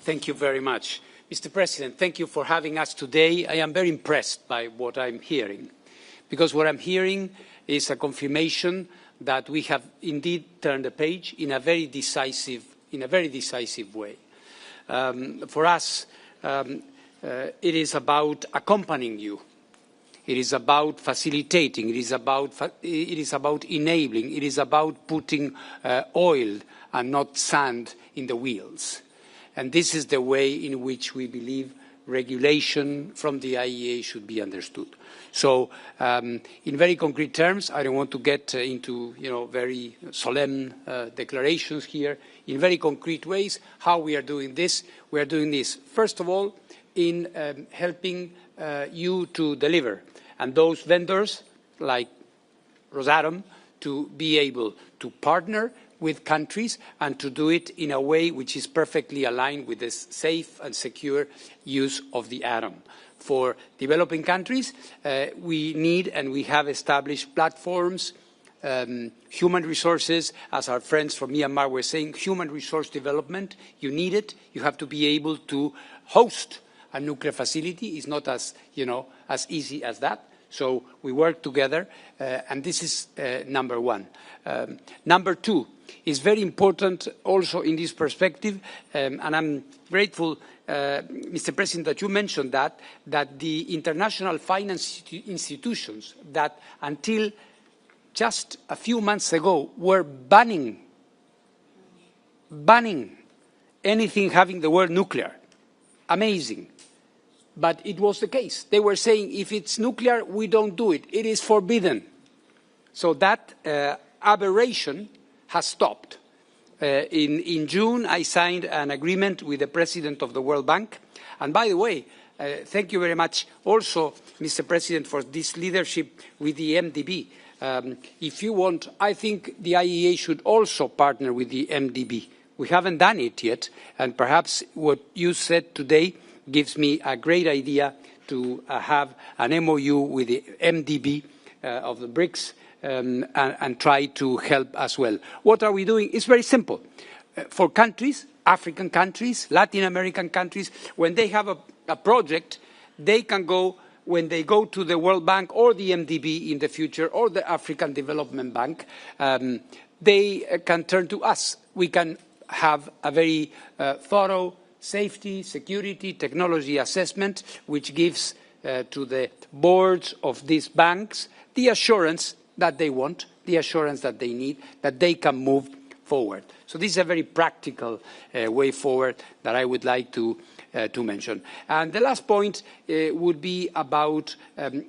Thank you very much. Mr. President, thank you for having us today. I am very impressed by what I'm hearing, because what I'm hearing is a confirmation that we have indeed turned a page in a very decisive way. For us, it is about accompanying you. It is about facilitating. It is about enabling. It is about putting oil and not sand in the wheels. And this is the way in which we believe regulation from the IAEA should be understood. So, in very concrete terms, I don't want to get into very solemn declarations here. In very concrete ways, how we are doing this? We are doing this, first of all, in helping you to deliver, and those vendors like Rosatom to be able to partner with countries and to do it in a way which is perfectly aligned with the safe and secure use of the atom. For developing countries, we need and we have established platforms, human resources, as our friends from Myanmar were saying, human resource development. You need it. You have to be able to host a nuclear facility. It's not as easy as that. So we work together, and this is number one. Number two is very important also in this perspective, and I'm grateful, Mr. President, that you mentioned that the international finance institutions that until just a few months ago were banning anything having the word nuclear. Amazing. But it was the case. They were saying, if it's nuclear, we don't do it. It is forbidden. So that aberration has stopped. In June, I signed an agreement with the President of the World Bank. And by the way, thank you very much also, Mr. President, for this leadership with the MDB. If you want, I think the IAEA should also partner with the MDB. We haven't done it yet, and perhaps what you said today gives me a great idea to have an MOU with the MDB of the BRICS and try to help as well. What are we doing? It's very simple. For countries, African countries, Latin American countries, when they have a project, they can go, when they go to the World Bank or the MDB in the future, or the African Development Bank, they can turn to us. We can have a very thorough safety, security, technology assessment, which gives to the boards of these banks the assurance that they want, the assurance that they need, that they can move forward. So this is a very practical way forward that I would like to mention. And the last point would be about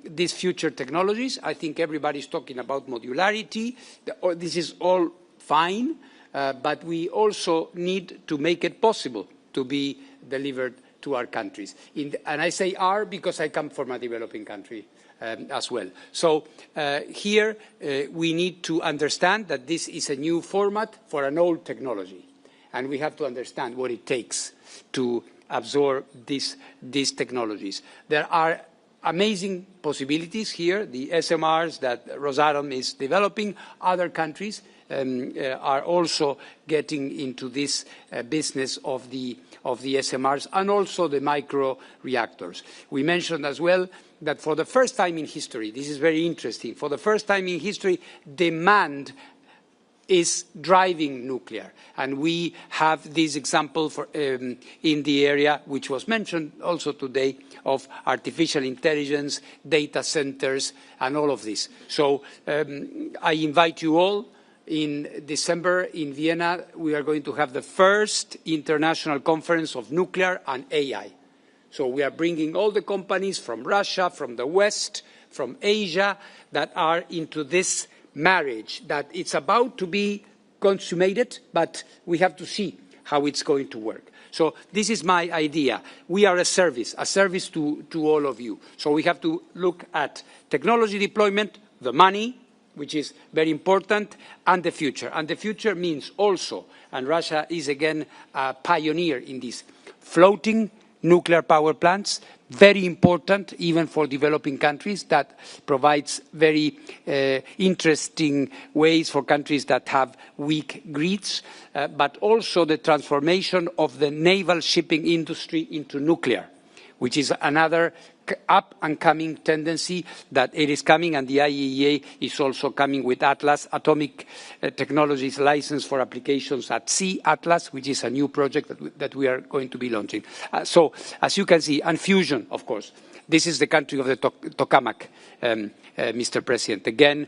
these future technologies. I think everybody's talking about modularity. This is all fine, but we also need to make it possible to be delivered to our countries. And I say our because I come from a developing country as well. So here we need to understand that this is a new format for an old technology. And we have to understand what it takes to absorb these technologies. There are amazing possibilities here, the SMRs that Rosatom is developing. Other countries are also getting into this business of the SMRs and also the micro reactors. We mentioned as well that for the first time in history, this is very interesting, for the first time in history, demand is driving nuclear. And we have this example in the area, which was mentioned also today, of artificial intelligence, data centers, and all of this. So I invite you all. In December in Vienna, we are going to have the first international conference of nuclear and AI. So we are bringing all the companies from Russia, from the West, from Asia, that are into this marriage, that it's about to be consummated, but we have to see how it's going to work. So this is my idea. We are a service to all of you. So we have to look at technology deployment, the money, which is very important, and the future. And the future means also, and Russia is again a pioneer in this, floating nuclear power plants, very important even for developing countries, that provides very interesting ways for countries that have weak grids, but also the transformation of the naval shipping industry into nuclear, which is another up-and-coming tendency that it is coming, and the IAEA is also coming with Atlas, Atomic Technologies License for Applications at Sea, Atlas, which is a new project that we are going to be launching. So, as you can see, and fusion, of course. This is the country of the tokamak, Mr. President. Again,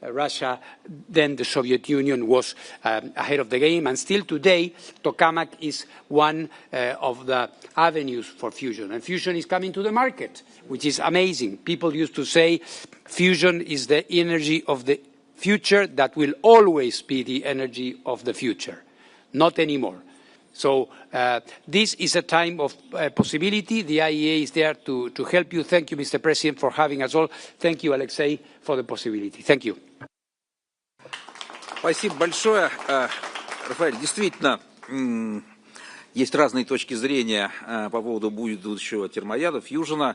Russia, then the Soviet Union was ahead of the game, and still today, tokamak is one of the avenues for fusion. And fusion is coming to the market, which is amazing. People used to say fusion is the energy of the future that will always be the energy of the future. Not anymore. So this is a time of possibility. The IAEA is there to help you. Thank you, Mr. President, for having us all. Thank you, Alexei, for the possibility. Thank you. Спасибо большое, Рафаэль. Действительно, есть разные точки зрения по поводу будущего термояда, фьюжена.